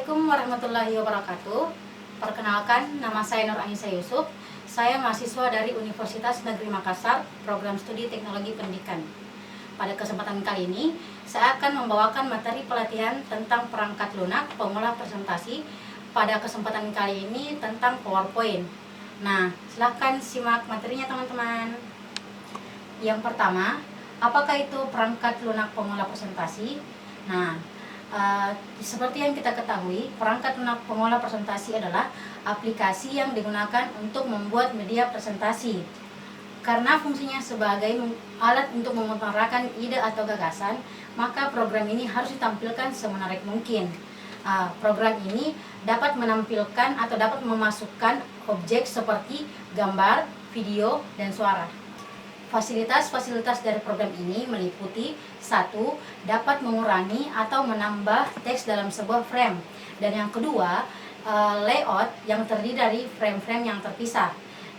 Assalamualaikum warahmatullahi wabarakatuh. Perkenalkan, nama saya Nur Anissa Yusuf. Saya mahasiswa dari Universitas Negeri Makassar, Program Studi Teknologi Pendidikan. Pada kesempatan kali ini, saya akan membawakan materi pelatihan tentang perangkat lunak pengolah presentasi. Pada kesempatan kali ini tentang PowerPoint. Nah, silahkan simak materinya teman-teman. Yang pertama, apakah itu perangkat lunak pengolah presentasi? Nah, seperti yang kita ketahui, perangkat lunak pengolah presentasi adalah aplikasi yang digunakan untuk membuat media presentasi. Karena fungsinya sebagai alat untuk mengutarakan ide atau gagasan, maka program ini harus ditampilkan semenarik mungkin. Program ini dapat menampilkan atau dapat memasukkan objek seperti gambar, video, dan suara. Fasilitas-fasilitas dari program ini meliputi: 1. Dapat mengurangi atau menambah teks dalam sebuah frame. Dan yang kedua, layout yang terdiri dari frame-frame yang terpisah.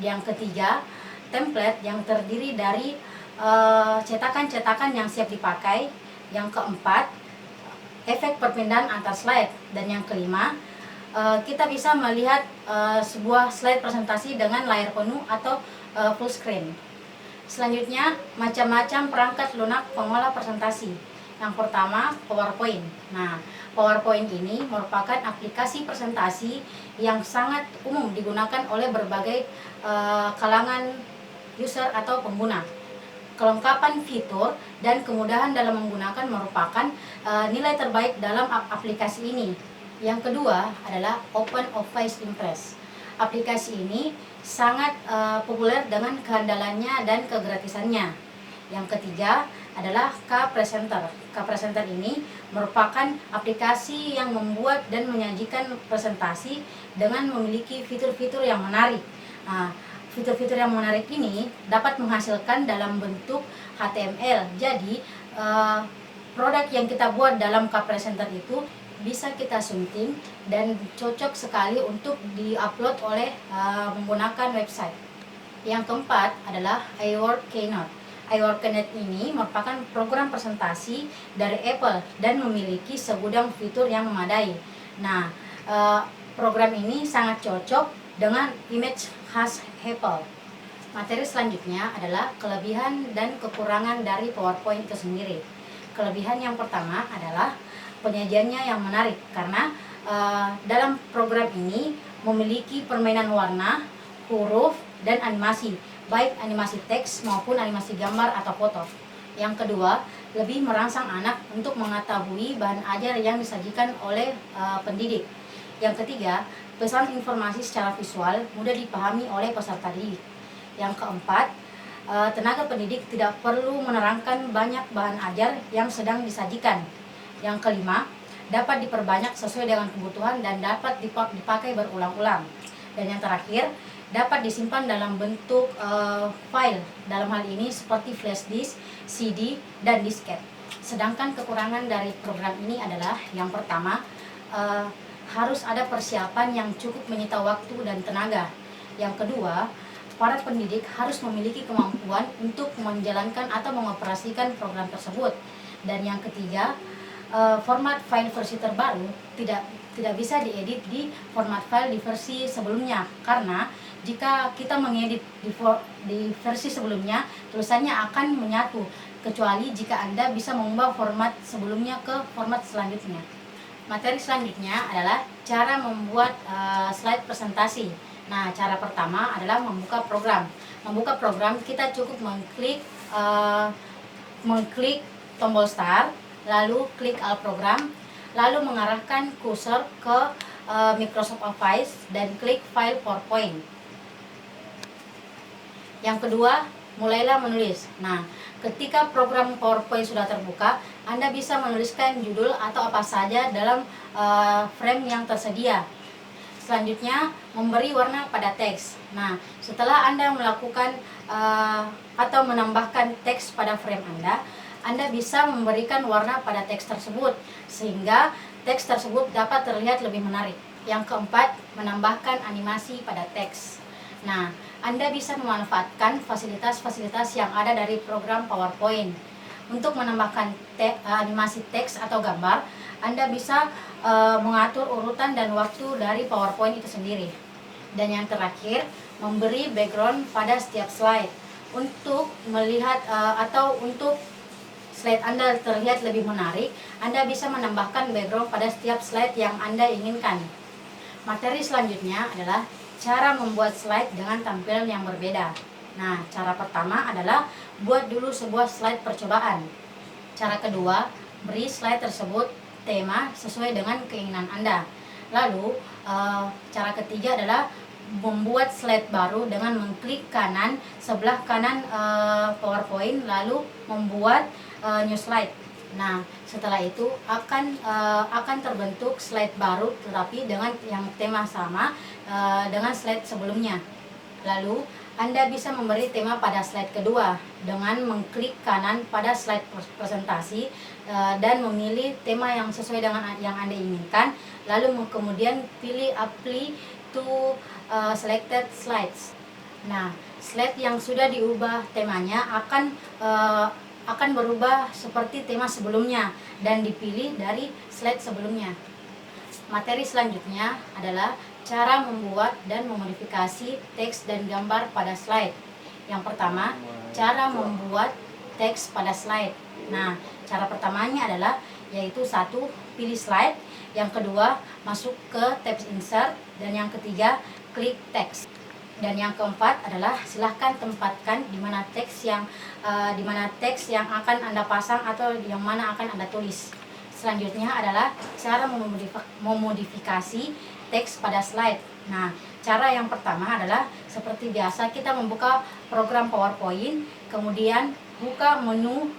Yang ketiga, template yang terdiri dari cetakan-cetakan yang siap dipakai. Yang keempat, efek perpindahan antar slide. Dan yang kelima, kita bisa melihat sebuah slide presentasi dengan layar penuh atau full screen. Selanjutnya, macam-macam perangkat lunak pengolah presentasi. Yang pertama, PowerPoint. Nah, PowerPoint ini merupakan aplikasi presentasi yang sangat umum digunakan oleh berbagai kalangan user atau pengguna. Kelengkapan fitur dan kemudahan dalam menggunakan merupakan nilai terbaik dalam aplikasi ini. Yang kedua adalah OpenOffice Impress. Aplikasi ini sangat populer dengan keandalannya dan kegratisannya. Yang ketiga adalah K-Presenter. K-Presenter ini merupakan aplikasi yang membuat dan menyajikan presentasi dengan memiliki fitur-fitur yang menarik. Fitur-fitur yang menarik ini dapat menghasilkan dalam bentuk HTML. Jadi, produk yang kita buat dalam K-Presenter itu bisa kita sunting dan cocok sekali untuk di-upload oleh menggunakan website. Yang keempat adalah iWork Keynote. iWork Keynote ini merupakan program presentasi dari Apple dan memiliki segudang fitur yang memadai. Nah, program ini sangat cocok dengan image khas Apple. Materi selanjutnya adalah kelebihan dan kekurangan dari PowerPoint itu sendiri. Kelebihan yang pertama adalah penyajiannya yang menarik, karena dalam program ini memiliki permainan warna, huruf, dan animasi, baik animasi teks maupun animasi gambar atau foto. Yang kedua, lebih merangsang anak untuk mengetahui bahan ajar yang disajikan oleh pendidik. Yang ketiga, pesan informasi secara visual mudah dipahami oleh peserta didik. Yang keempat, tenaga pendidik tidak perlu menerangkan banyak bahan ajar yang sedang disajikan. Yang kelima, dapat diperbanyak sesuai dengan kebutuhan dan dapat dipakai berulang-ulang. Dan yang terakhir, dapat disimpan dalam bentuk file, dalam hal ini seperti flash disk, CD, dan disket. Sedangkan kekurangan dari program ini adalah yang pertama, harus ada persiapan yang cukup menyita waktu dan tenaga. Yang kedua, para pendidik harus memiliki kemampuan untuk menjalankan atau mengoperasikan program tersebut. Dan yang ketiga, format file versi terbaru tidak bisa diedit di format file di versi sebelumnya, karena jika kita mengedit di versi sebelumnya, tulisannya akan menyatu, kecuali jika Anda bisa mengubah format sebelumnya ke format selanjutnya. Materi selanjutnya adalah cara membuat slide presentasi. Nah, cara pertama adalah membuka program. Membuka program, kita cukup mengklik tombol start, lalu klik All Program, lalu mengarahkan kursor ke Microsoft Office dan klik File PowerPoint. Yang kedua, mulailah menulis. Nah, ketika program PowerPoint sudah terbuka, Anda bisa menuliskan judul atau apa saja dalam frame yang tersedia. Selanjutnya, memberi warna pada teks. Nah, setelah Anda melakukan atau menambahkan teks pada frame Anda bisa memberikan warna pada teks tersebut, sehingga teks tersebut dapat terlihat lebih menarik. Yang keempat, menambahkan animasi pada teks. Nah, Anda bisa memanfaatkan fasilitas-fasilitas yang ada dari program PowerPoint. Untuk menambahkan animasi teks atau gambar, Anda bisa mengatur urutan dan waktu dari PowerPoint itu sendiri. Dan yang terakhir, memberi background pada setiap slide untuk melihat atau untuk slide Anda terlihat lebih menarik. Anda bisa menambahkan background pada setiap slide yang Anda inginkan. Materi selanjutnya adalah cara membuat slide dengan tampilan yang berbeda. Nah, cara pertama adalah buat dulu sebuah slide percobaan. Cara kedua, beri slide tersebut tema sesuai dengan keinginan Anda. Lalu, cara ketiga adalah membuat slide baru dengan mengklik kanan sebelah kanan PowerPoint, lalu membuat new slide. Nah, setelah itu akan terbentuk slide baru tetapi dengan yang tema sama dengan slide sebelumnya. Lalu Anda bisa memberi tema pada slide kedua dengan mengklik kanan pada slide presentasi dan memilih tema yang sesuai dengan yang Anda inginkan. Lalu kemudian pilih apply to selected slides. Nah, slide yang sudah diubah temanya akan berubah seperti tema sebelumnya dan dipilih dari slide sebelumnya. Materi selanjutnya adalah cara membuat dan memodifikasi teks dan gambar pada slide. Yang pertama, cara membuat teks pada slide. Nah, cara pertamanya adalah yaitu satu, pilih slide. Yang kedua, masuk ke tab insert. Dan yang ketiga, klik teks. Dan yang keempat adalah silahkan tempatkan di mana teks yang akan Anda pasang atau yang mana akan Anda tulis. Selanjutnya adalah cara memodifikasi teks pada slide. Nah, cara yang pertama adalah seperti biasa kita membuka program PowerPoint, kemudian buka menu,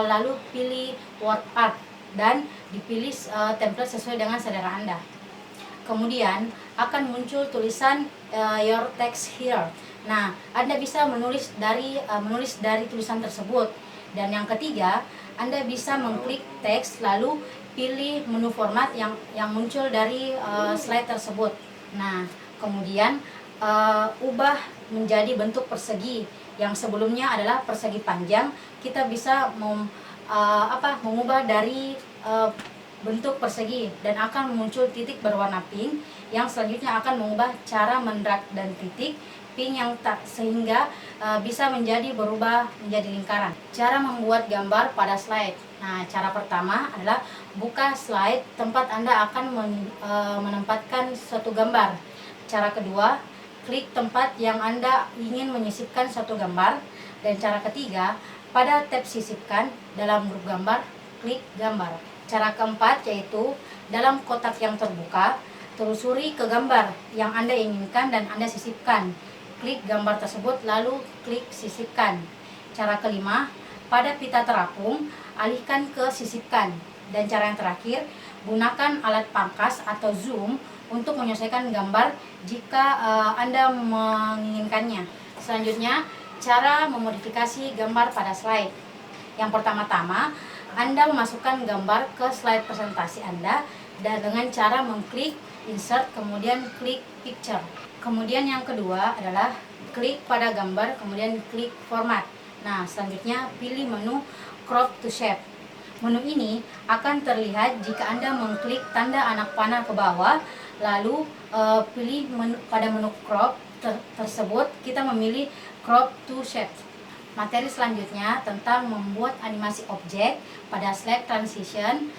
lalu pilih Word Art dan dipilih template sesuai dengan selera Anda. Kemudian akan muncul tulisan your text here. Nah, Anda bisa menulis dari tulisan tersebut. Dan yang ketiga, Anda bisa mengklik teks lalu pilih menu format yang muncul dari slide tersebut. Nah, kemudian ubah menjadi bentuk persegi. Yang sebelumnya adalah persegi panjang, kita bisa mengubah dari bentuk persegi dan akan muncul titik berwarna pink yang selanjutnya akan mengubah cara mendrag dan titik pink sehingga bisa berubah menjadi lingkaran. Cara membuat gambar pada slide. Nah, cara pertama adalah buka slide tempat Anda akan menempatkan suatu gambar. Cara kedua, klik tempat yang Anda ingin menyisipkan suatu gambar. Dan cara ketiga, pada tab sisipkan dalam grup gambar, klik gambar. Cara keempat yaitu dalam kotak yang terbuka, telusuri ke gambar yang Anda inginkan dan Anda sisipkan. Klik gambar tersebut lalu klik sisipkan. Cara kelima, pada pita terapung, alihkan ke sisipkan. Dan cara yang terakhir, gunakan alat pangkas atau zoom untuk menyelesaikan gambar jika Anda menginginkannya. Selanjutnya, cara memodifikasi gambar pada slide. Yang pertama-tama, Anda memasukkan gambar ke slide presentasi Anda dan dengan cara mengklik insert kemudian klik picture. Kemudian yang kedua adalah klik pada gambar kemudian klik format. Nah, selanjutnya pilih menu crop to shape. Menu ini akan terlihat jika Anda mengklik tanda anak panah ke bawah lalu pilih pada menu crop tersebut kita memilih crop to shape. Materi selanjutnya tentang membuat animasi objek pada slide transition,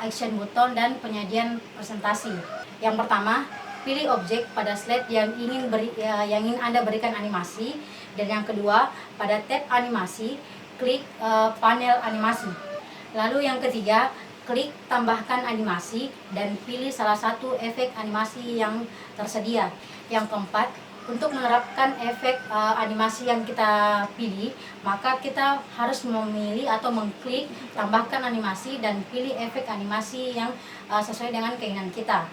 action button, dan penyajian presentasi. Yang pertama, pilih objek pada slide yang ingin Anda berikan animasi. Dan yang kedua, pada tab animasi, klik panel animasi. Lalu yang ketiga, klik tambahkan animasi dan pilih salah satu efek animasi yang tersedia. Yang keempat, untuk menerapkan efek animasi yang kita pilih, maka kita harus memilih atau mengklik tambahkan animasi dan pilih efek animasi yang sesuai dengan keinginan kita.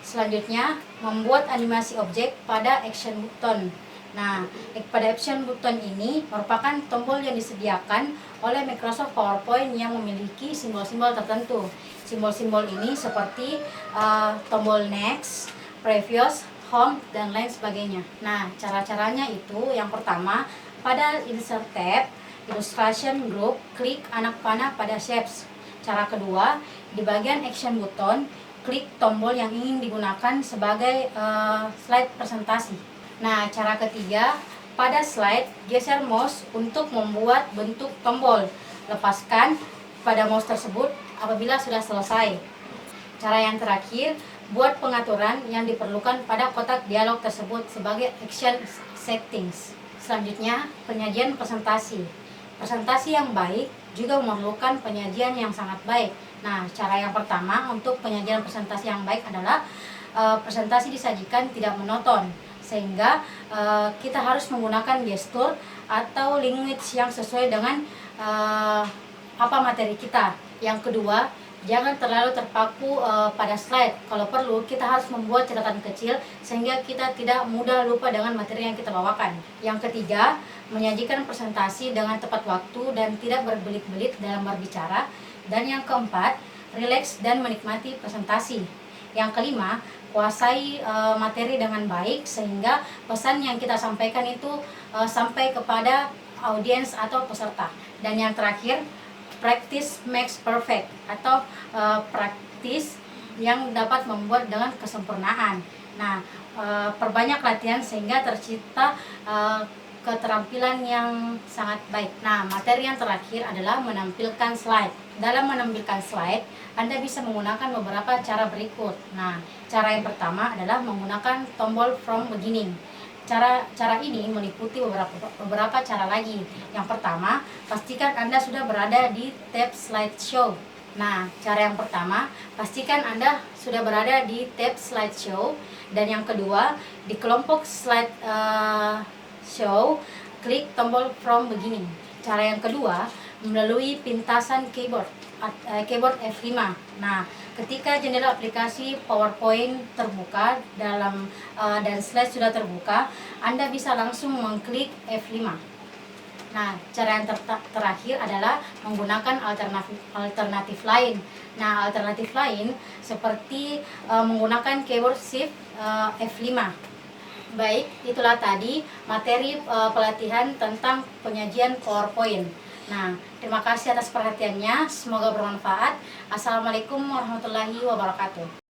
Selanjutnya, membuat animasi objek pada action button. Nah, pada action button ini merupakan tombol yang disediakan oleh Microsoft PowerPoint yang memiliki simbol-simbol tertentu. Simbol-simbol ini seperti tombol next, previous, home, dan lain sebagainya. Nah, cara-caranya itu yang pertama, pada insert tab, illustration group, klik anak panah pada shapes. Cara kedua, di bagian action button, klik tombol yang ingin digunakan sebagai slide presentasi. Nah, cara ketiga, pada slide, geser mouse untuk membuat bentuk tombol. Lepaskan pada mouse tersebut apabila sudah selesai. Cara yang terakhir, buat pengaturan yang diperlukan pada kotak dialog tersebut sebagai action settings. Selanjutnya, penyajian presentasi. Presentasi yang baik juga memerlukan penyajian yang sangat baik. Nah, cara yang pertama untuk penyajian presentasi yang baik adalah presentasi disajikan tidak monoton, sehingga kita harus menggunakan gestur atau language yang sesuai dengan apa materi kita. Yang kedua, jangan terlalu terpaku pada slide. Kalau perlu, kita harus membuat catatan kecil sehingga kita tidak mudah lupa dengan materi yang kita bawakan. Yang ketiga, menyajikan presentasi dengan tepat waktu dan tidak berbelit-belit dalam berbicara. Dan yang keempat, rileks dan menikmati presentasi. Yang kelima, kuasai materi dengan baik sehingga pesan yang kita sampaikan itu sampai kepada audiens atau peserta. Dan yang terakhir, practice makes perfect atau praktis yang dapat membuat dengan kesempurnaan. Nah, perbanyak latihan sehingga tercipta keterampilan yang sangat baik. Nah, materi yang terakhir adalah menampilkan slide. Dalam menampilkan slide, Anda bisa menggunakan beberapa cara berikut. Nah, cara yang pertama adalah menggunakan tombol from beginning. Cara ini meliputi beberapa cara lagi. Yang pertama, pastikan Anda sudah berada di tab slideshow. Nah, cara yang pertama, pastikan Anda sudah berada di tab slideshow. Dan yang kedua, di kelompok slideshow, klik tombol from beginning. Cara yang kedua, melalui pintasan keyboard F5. Nah, ketika jendela aplikasi PowerPoint terbuka dan slide sudah terbuka, Anda bisa langsung mengklik F5. Nah, cara yang terakhir adalah menggunakan alternatif lain. Nah, alternatif lain seperti menggunakan keyboard Shift F5. Baik, itulah tadi materi pelatihan tentang penyajian PowerPoint. Nah, terima kasih atas perhatiannya. Semoga bermanfaat. Assalamualaikum warahmatullahi wabarakatuh.